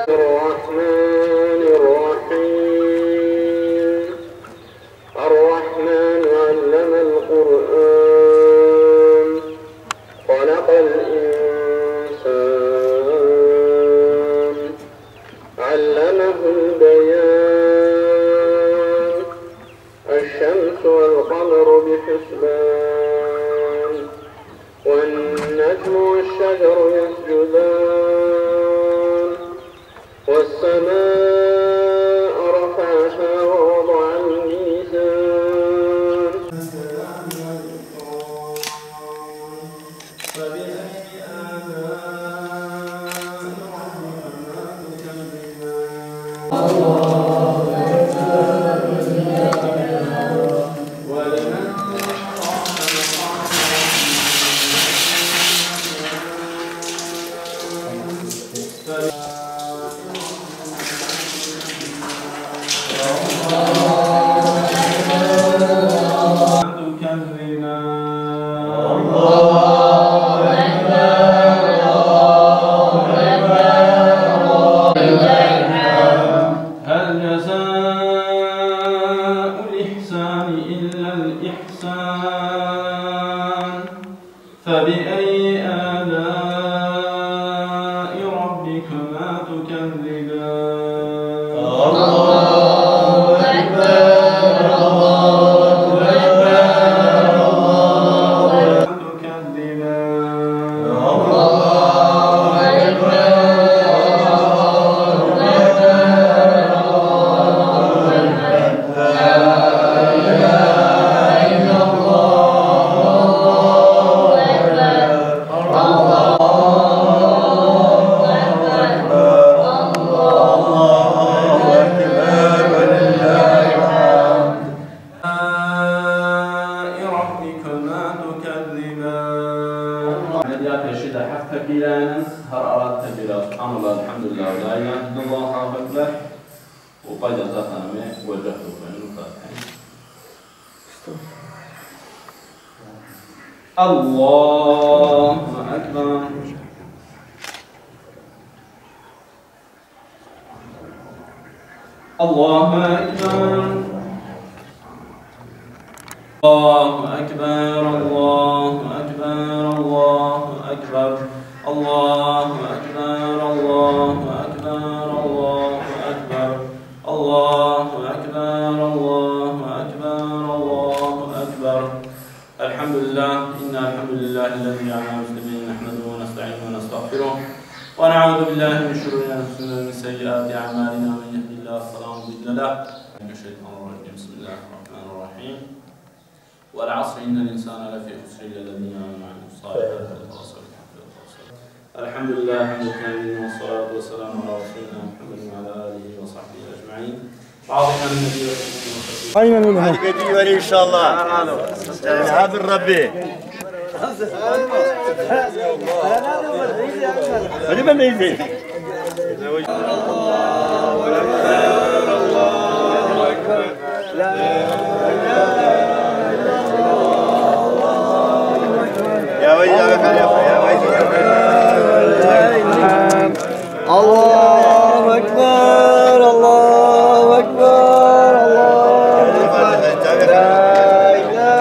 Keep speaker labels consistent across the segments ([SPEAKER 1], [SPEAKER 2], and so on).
[SPEAKER 1] الرحمن الرحيم الرحمن علم القرآن خلق الإنسان علمه البيان الشمس والقمر بحسبان والنجم والشجر يسجدان والسماء رفعها ووضع الميزان فبأي فبأي آلاء ربكما تكذبان الله أكبر الله أكبر الله تكذبان الله أكبر الحمد لله لا اله الا الله الله اكبر وقد اتقنا وجهته بين الفاتحين الله اكبر الله اكبر الله اكبر الله اكبر الله اكبر الله أكبر الله أكبر الله أكبر الله أكبر الله أكبر الله أكبر الحمد لله إن الحمد لله الذي جعلنا مسلمين نحمده ونستعينه ونستغفره ونعوذ بالله من شرور أنفسنا ومن سيئات أعمالنا من يهد الله فلا مضل له من الشيطان الرجيم بسم الله الرحمن الرحيم والعصر إن الإنسان لفي خسر إلا الذين آمنوا وعملوا الصالحات وتواصوا الحمد لله حمد كامل والصلاة والسلام على رسولنا محمد وعلى آله وصحبه أجمعين. عظيم النبي والرسول.
[SPEAKER 2] أين من هذا؟ قدي ولي إن شاء الله. هذا الربي. هذا من يزيد. يا ويلي يا ويلي. الله أكبر الله أكبر الله أكبر لا إله إلا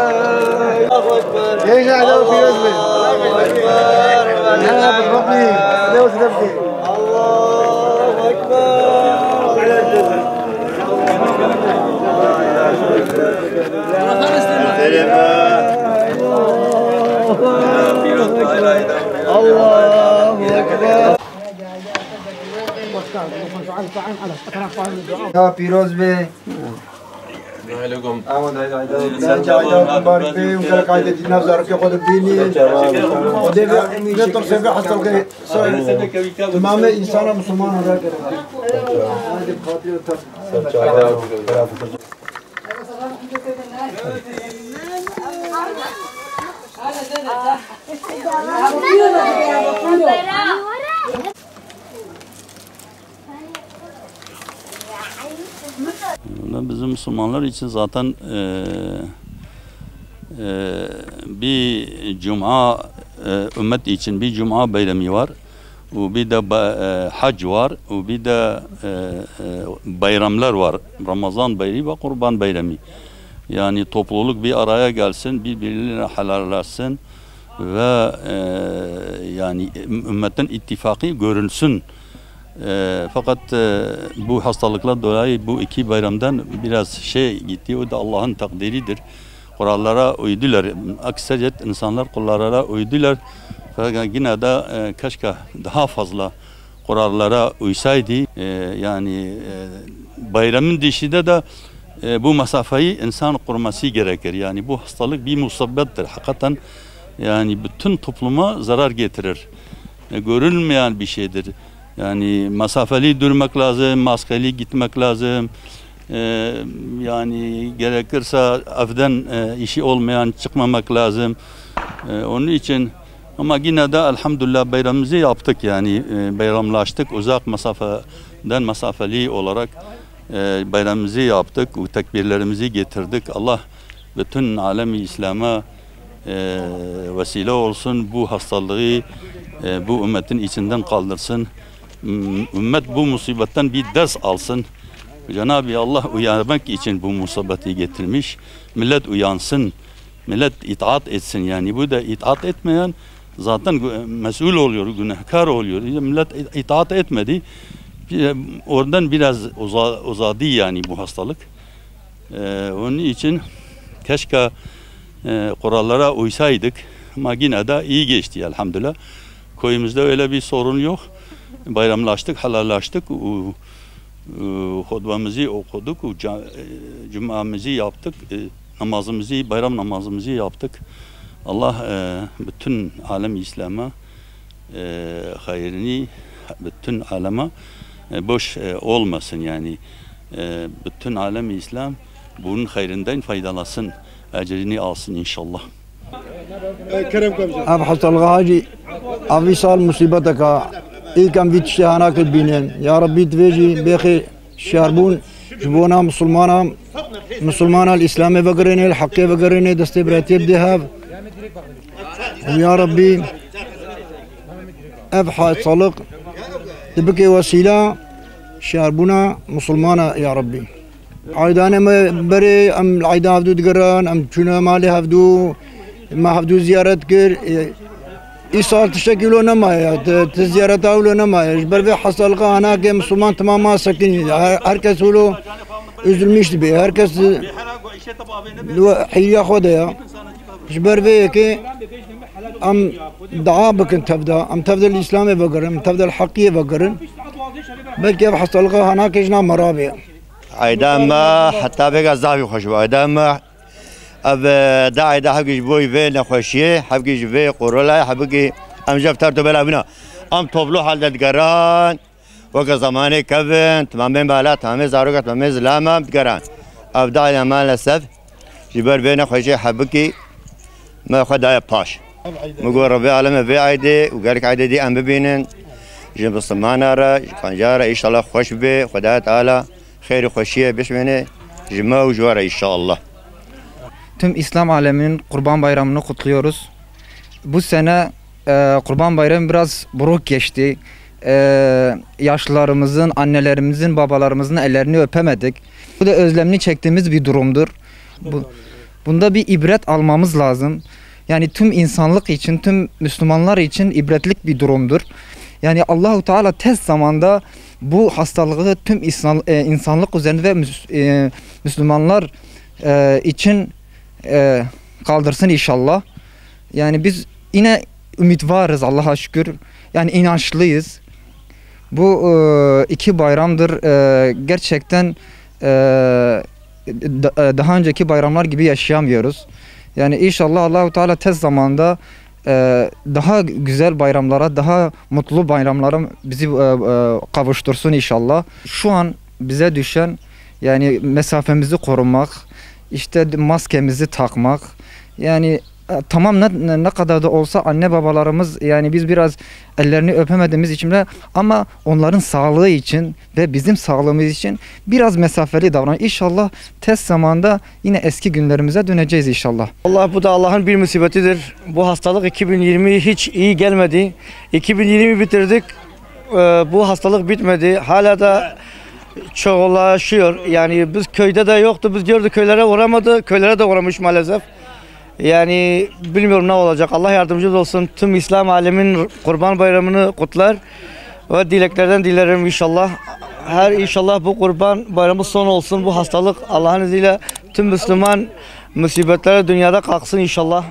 [SPEAKER 2] الله أكبر يجي على في رزقي الله أكبر أنا بربي لو تدبي الله أكبر الله أكبر يا پیروز به
[SPEAKER 3] علیکم
[SPEAKER 2] آمد هایده مبارک به اون قاعده نظر که خود دینی خود امیده تو سبب حاصل که تمام انسان مسلمان را کرده هذه خاطر
[SPEAKER 4] Bizim Müslümanlar için zaten bir cuma ümmet için bir cuma bayramı var. bir de hac var, bir de bayramlar var. Ramazan bayramı ve Kurban bayramı. Yani topluluk bir araya gelsin, birbirine helallaşsın ve yani ümmetin ittifakı görünsün. Fakat bu hastalıkla dolayı bu iki bayramdan biraz gitti. O da Allah'ın takdiridir. Kurallara uydular. Akseriyet insanlar kurallara uydular. Fakat yine de keşke daha fazla kurallara uysaydı. Yani bayramın dışında da bu mesafeyi insan kurması gerekir. Yani bu hastalık bir musibettır. Hakikaten yani bütün topluma zarar getirir. Görülmeyen bir şeydir. Yani mesafeli durmak lazım, maskeli gitmek lazım. Yani gerekirse evden işi olmayan çıkmamak lazım. Onun için ama yine de elhamdülillah bayramımızı yaptık yani bayramlaştık. Uzak mesafeli olarak bayramımızı yaptık. Tekbirlerimizi getirdik. Allah bütün alemi İslam'a vesile olsun. Bu hastalığı bu ümmetin içinden kaldırsın. Ümmet bu musibetten bir ders alsın. Cenab-ı Allah uyanmak için bu musibeti getirmiş. Millet uyansın. Millet itaat etsin yani. Bu da itaat etmeyen zaten mesul oluyor, günahkar oluyor. Millet itaat etmedi. Oradan biraz uzadı yani bu hastalık. Onun için keşke kurallara uysaydık. Ama yine de iyi geçti elhamdülillah. Köyümüzde öyle bir sorun yok. Bayramlaştık, helallaştık. Hutbamızı okuduk, cumamızı yaptık, bayram namazımızı yaptık. Allah bütün alem İslam'a hayrını, bütün aleme boş olmasın yani. Bütün alem İslam bunun hayrından faydalasın, ecrini alsın inşallah.
[SPEAKER 2] Ab hastalığa hacı, abi sal musibete ka. İlk an vit şehana ked binen. Ya Rabbi tveji behi şarbun jbona Müslümana İslam'e ve görene, hakkı ve görene deste bırakıp dehav. Ya Rabbi ab hastalık tebki vesile şarbuna Müslümana ya Rabbi. Aydane me beri am ayda havdu dgeran am çuna mali havdu ma havdu ziyaret kir. İsal teşekkülü nemaya, ziyaret avlu nemaya. Berbe hastalığı ana ki Müslüman tamamen sakin. Herkes ulu üzülmüştü be. Herkes hiya khoda ya. Berbe ki am dua bakın tevda, am tevda İslam'ı bakırım, tevda hakkı bakırım. Belki hastalığı ana ki jna marabi.
[SPEAKER 5] Ayda ma hatta bega zavi hoş bu. Ayda ma اب داعي ده حبقي جبوي في نخوشيه حبقي جبوي قرولا حبقي ام جفترتو بلا بنا ام طبلو حال دقران وقت زماني كفن تمامين بالا تمامين زاروكا تمامين زلاما دقران اب داعي ما لسف جبر في نخوشيه حبقي ما خدايا باش مقول ربي عالمه في عيدي وقالك عيدي دي ام ببينن جنب الصمانة را قنجارة ان شاء الله خوش بي خدايا تعالى خير خوشيه بشمني جمع وجوارة ان شاء الله.
[SPEAKER 6] Tüm İslam aleminin Kurban Bayramı'nı kutluyoruz. Bu sene Kurban Bayramı biraz buruk geçti. Yaşlılarımızın, annelerimizin, babalarımızın ellerini öpemedik. Bu da özlemini çektiğimiz bir durumdur. Bunda bir ibret almamız lazım. Yani tüm insanlık için, tüm Müslümanlar için ibretlik bir durumdur. Yani Allahu Teala tez zamanda bu hastalığı tüm insanlık üzerinde ve Müslümanlar için kaldırsın inşallah. Yani biz yine ümit varız Allah'a şükür. Yani inançlıyız. Bu iki bayramdır gerçekten daha önceki bayramlar gibi yaşayamıyoruz. Yani inşallah Allahu Teala tez zamanda daha güzel bayramlara, daha mutlu bayramlara bizi kavuştursun inşallah. Şu an bize düşen yani mesafemizi korumak, İşte maskemizi takmak. Yani tamam ne kadar da olsa anne babalarımız yani biz biraz ellerini öpemediğimiz için de ama onların sağlığı için ve bizim sağlığımız için biraz mesafeli davran. İnşallah tez zamanda yine eski günlerimize döneceğiz inşallah.
[SPEAKER 7] Allah bu da Allah'ın bir musibetidir. Bu hastalık 2020 hiç iyi gelmedi. 2020 bitirdik. bu hastalık bitmedi. Hala da çoğulaşıyor. Yani biz köyde de yoktu. Biz gördük köylere uğramadı. Köylere de uğramış maalesef. Yani bilmiyorum ne olacak. Allah yardımcımız olsun. Tüm İslam alemin Kurban Bayramı'nı kutlar. Ve dileklerden dilerim inşallah. İnşallah bu Kurban Bayramı son olsun. Bu hastalık Allah'ın izniyle tüm Müslüman musibetlere dünyada kalksın inşallah.